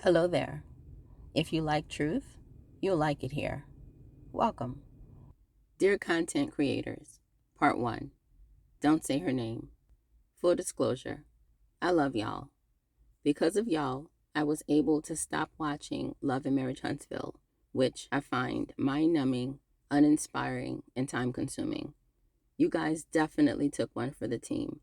Hello there. If you like truth, you'll like it here. Welcome. Dear content creators, Part 1. Don't say her name. Full disclosure, I love y'all. Because of y'all, I was able to stop watching Love and Marriage Huntsville, which I find mind-numbing, uninspiring, and time-consuming. You guys definitely took one for the team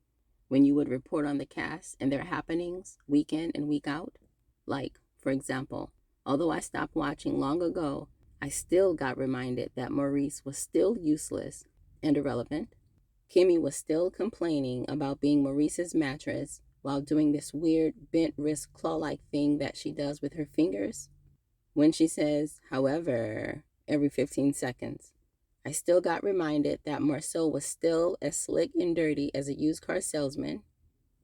when you would report on the cast and their happenings week in and week out. Like, for example, although I stopped watching long ago, I still got reminded that Maurice was still useless and irrelevant. Kimmy was still complaining about being Maurice's mattress while doing this weird bent wrist claw-like thing that she does with her fingers. When she says, however, every 15 seconds. I still got reminded that Marceau was still as slick and dirty as a used car salesman,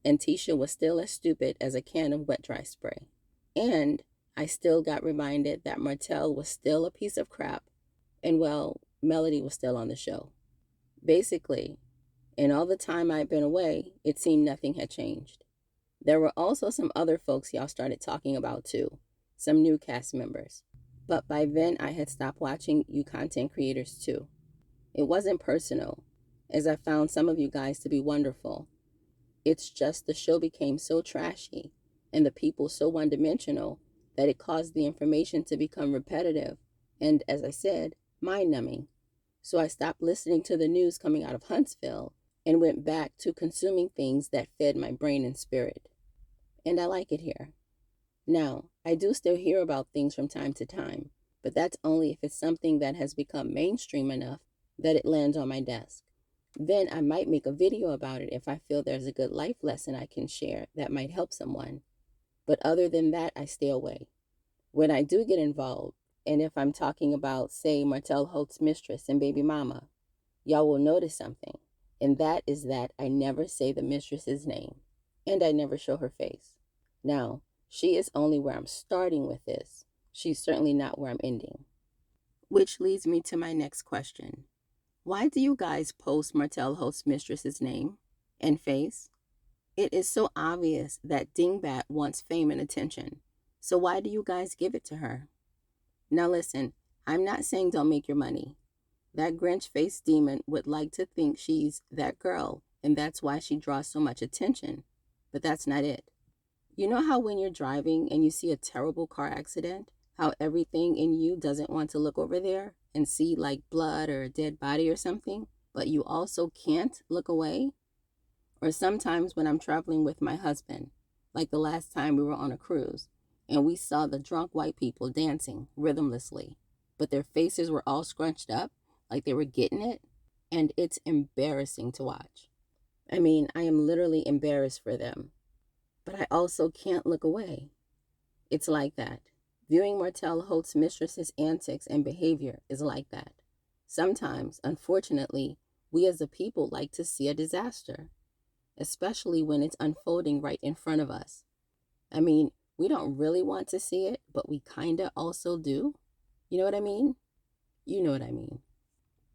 and Tisha was still as stupid as a can of wet dry spray. And I still got reminded that Martell was still a piece of crap, and well, Melody was still on the show. Basically, in all the time I'd been away, it seemed nothing had changed. There were also some other folks y'all started talking about too, some new cast members. But by then I had stopped watching you content creators too. It wasn't personal, as I found some of you guys to be wonderful. It's just the show became so trashy and the people so one-dimensional that it caused the information to become repetitive and, as I said, mind-numbing. So I stopped listening to the news coming out of Huntsville and went back to consuming things that fed my brain and spirit. And I like it here. Now, I do still hear about things from time to time, but that's only if it's something that has become mainstream enough that it lands on my desk. Then I might make a video about it if I feel there's a good life lesson I can share that might help someone. But other than that, I stay away. When I do get involved, and if I'm talking about, say, Martell Holt's mistress and baby mama, y'all will notice something, and that is that I never say the mistress's name, and I never show her face. Now, she is only where I'm starting with this. She's certainly not where I'm ending. Which leads me to my next question. Why do you guys post Martell Holt's mistress's name and face? It is so obvious that Dingbat wants fame and attention. So why do you guys give it to her? Now listen, I'm not saying don't make your money. That Grinch-faced demon would like to think she's that girl, and that's why she draws so much attention. But that's not it. You know how when you're driving and you see a terrible car accident, how everything in you doesn't want to look over there and see like blood or a dead body or something, but you also can't look away? Or sometimes when I'm traveling with my husband, like the last time we were on a cruise, and we saw the drunk white people dancing rhythmlessly, but their faces were all scrunched up, like they were getting it, and it's embarrassing to watch. I mean, I am literally embarrassed for them, but I also can't look away. It's like that. Viewing Martell Holt's mistress's antics and behavior is like that. Sometimes, unfortunately, we as a people like to see a disaster, especially when it's unfolding right in front of us. I mean, we don't really want to see it, but we kinda also do. You know what I mean? You know what I mean.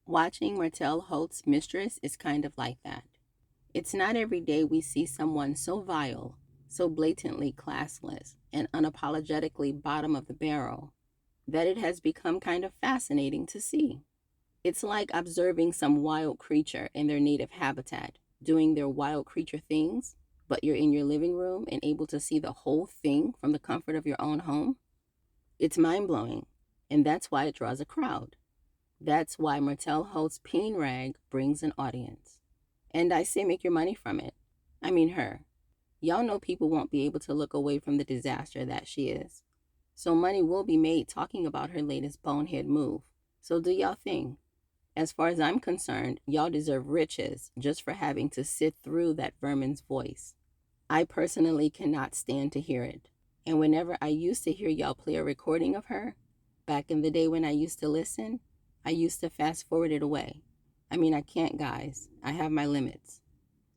Watching Martell Holt's mistress is kind of like that. It's not every day we see someone so vile, so blatantly classless, and unapologetically bottom of the barrel, that it has become kind of fascinating to see. It's like observing some wild creature in their native habitat, doing their wild creature things, but you're in your living room and able to see the whole thing from the comfort of your own home. It's mind-blowing, and that's why it draws a crowd. That's why Martell Holt's peen rag brings an audience. And I say make your money from it. I mean her. Y'all know people won't be able to look away from the disaster that she is. So money will be made talking about her latest bonehead move. So do y'all thing. As far as I'm concerned, y'all deserve riches just for having to sit through that vermin's voice. I personally cannot stand to hear it. And whenever I used to hear y'all play a recording of her, back in the day when I used to listen, I used to fast forward it away. I mean, I can't, guys. I have my limits.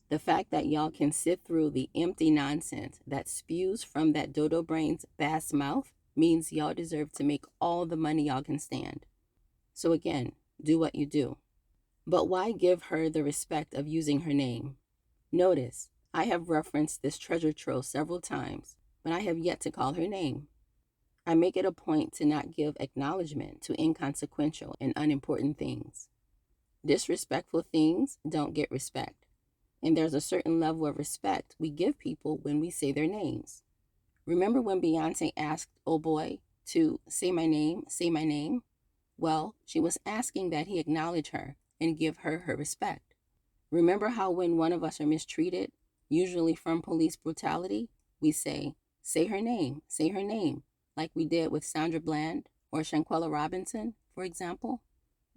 The fact that y'all can sit through the empty nonsense that spews from that dodo brain's vast mouth means y'all deserve to make all the money y'all can stand. So again, do what you do. But why give her the respect of using her name? Notice, I have referenced this treasure trove several times, but I have yet to call her name. I make it a point to not give acknowledgement to inconsequential and unimportant things. Disrespectful things don't get respect, and there's a certain level of respect we give people when we say their names. Remember when Beyonce asked Oh Boy to say my name, say my name? Well, she was asking that he acknowledge her and give her her respect. Remember how when one of us are mistreated, usually from police brutality, we say her name, like we did with Sandra Bland or Shanquella Robinson, for example?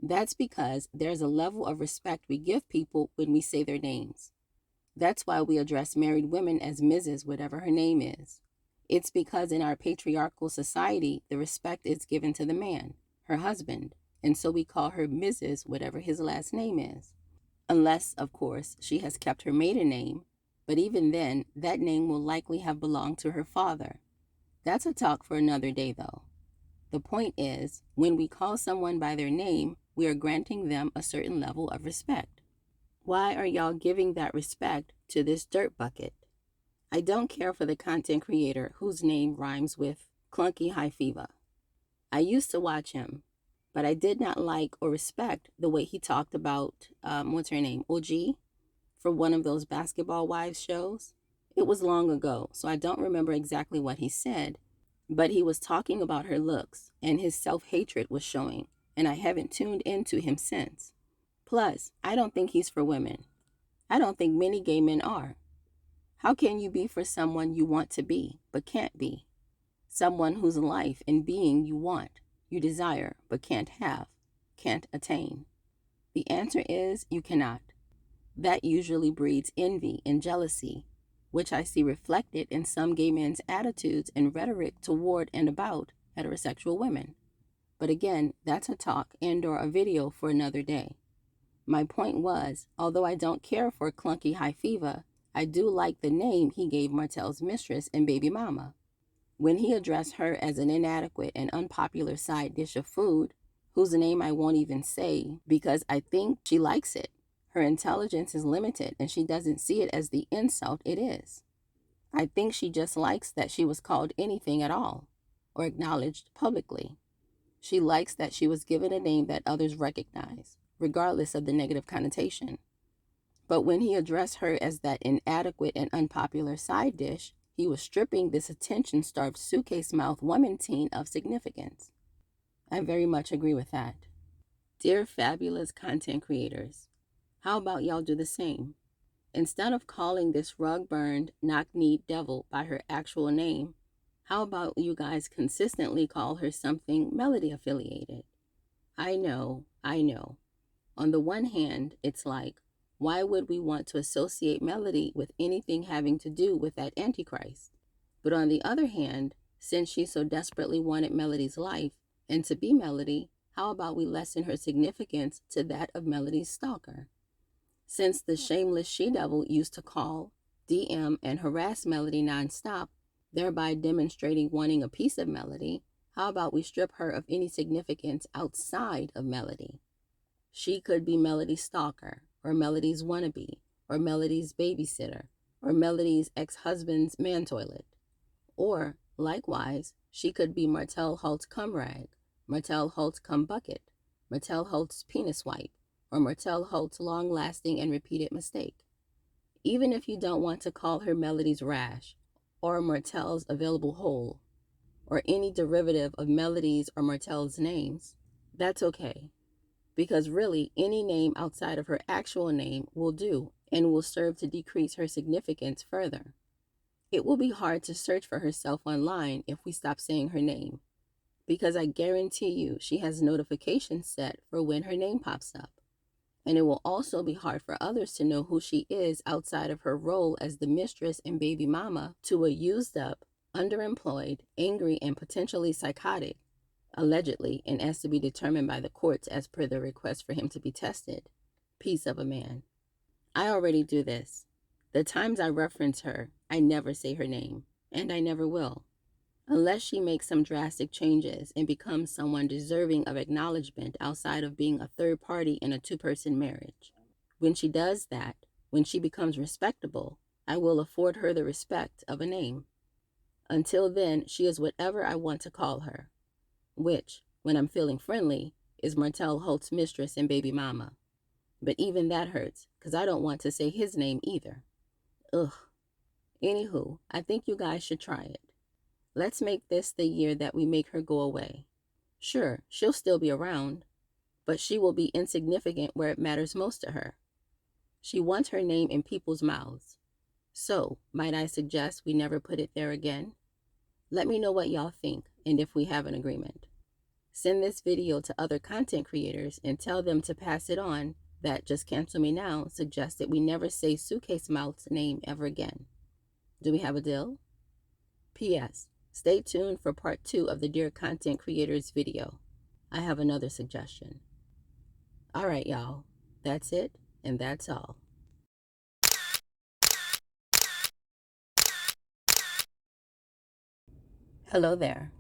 That's because there's a level of respect we give people when we say their names. That's why we address married women as Mrs. whatever her name is. It's because in our patriarchal society, the respect is given to the man, her husband, and so we call her Mrs. whatever his last name is. Unless, of course, she has kept her maiden name, but even then, that name will likely have belonged to her father. That's a talk for another day, though. The point is, when we call someone by their name, we are granting them a certain level of respect. Why are y'all giving that respect to this dirt bucket? I don't care for the content creator whose name rhymes with clunky high fever. I used to watch him, but I did not like or respect the way he talked about, what's her name, OG, for one of those basketball wives shows. It was long ago, so I don't remember exactly what he said, but he was talking about her looks, and his self-hatred was showing, and I haven't tuned into him since. Plus, I don't think he's for women. I don't think many gay men are. How can you be for someone you want to be, but can't be? Someone whose life and being you want, you desire, but can't have, can't attain. The answer is you cannot. That usually breeds envy and jealousy, which I see reflected in some gay men's attitudes and rhetoric toward and about heterosexual women. But again, that's a talk and/or a video for another day. My point was, although I don't care for clunky high fever, I do like the name he gave Martell's mistress and baby mama. When he addressed her as an inadequate and unpopular side dish of food, whose name I won't even say because I think she likes it. Her intelligence is limited and she doesn't see it as the insult it is. I think she just likes that she was called anything at all, or acknowledged publicly. She likes that she was given a name that others recognize, regardless of the negative connotation. But when he addressed her as that inadequate and unpopular side dish, he was stripping this attention-starved suitcase-mouthed woman teen of significance. I very much agree with that. Dear fabulous content creators, how about y'all do the same? Instead of calling this rug-burned, knock-kneed devil by her actual name, how about you guys consistently call her something Melody-affiliated? I know. On the one hand, it's like, why would we want to associate Melody with anything having to do with that Antichrist? But on the other hand, since she so desperately wanted Melody's life and to be Melody, how about we lessen her significance to that of Melody's stalker? Since the shameless she-devil used to call, DM, and harass Melody nonstop, thereby demonstrating wanting a piece of Melody, how about we strip her of any significance outside of Melody? She could be Melody's stalker, or Melody's wannabe, or Melody's babysitter, or Melody's ex-husband's man-toilet. Or, likewise, she could be Martell Hult's cum rag, Martell Hult's cum bucket, Martell Hult's penis wipe, or Martell Hult's long-lasting and repeated mistake. Even if you don't want to call her Melody's rash, or Martell's available hole, or any derivative of Melody's or Martell's names, that's okay. Because really, any name outside of her actual name will do and will serve to decrease her significance further. It will be hard to search for herself online if we stop saying her name, because I guarantee you she has notifications set for when her name pops up. And it will also be hard for others to know who she is outside of her role as the mistress and baby mama to a used up, underemployed, angry, and potentially psychotic, allegedly, and as to be determined by the courts as per the request for him to be tested, piece of a man. I already do this. The times I reference her, I never say her name, and I never will, unless she makes some drastic changes and becomes someone deserving of acknowledgement outside of being a third party in a two-person marriage. When she does that, when she becomes respectable, I will afford her the respect of a name. Until then, she is whatever I want to call her, which, when I'm feeling friendly, is Martell Holt's mistress and baby mama. But even that hurts, because I don't want to say his name either. Ugh. Anywho, I think you guys should try it. Let's make this the year that we make her go away. Sure, she'll still be around, but she will be insignificant where it matters most to her. She wants her name in people's mouths. So, might I suggest we never put it there again? Let me know what y'all think and if we have an agreement. Send this video to other content creators and tell them to pass it on that Just Cancel Me Now suggests that we never say Suitcase Mouth's name ever again. Do we have a deal? P.S. Stay tuned for part 2 of the Dear Content Creators video. I have another suggestion. All right, y'all. That's it, and that's all. Hello there.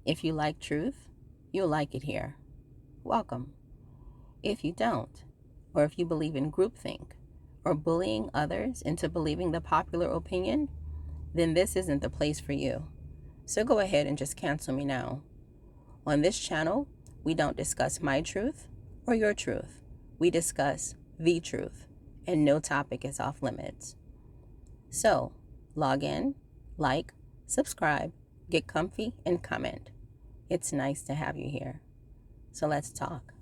If you like truth, you'll like it here. Welcome. If you don't, or if you believe in groupthink, or bullying others into believing the popular opinion, then this isn't the place for you. So go ahead and just cancel me now. On this channel, we don't discuss my truth or your truth. We discuss the truth, and no topic is off limits. So, log in, like, subscribe, get comfy, and comment. It's nice to have you here. So let's talk.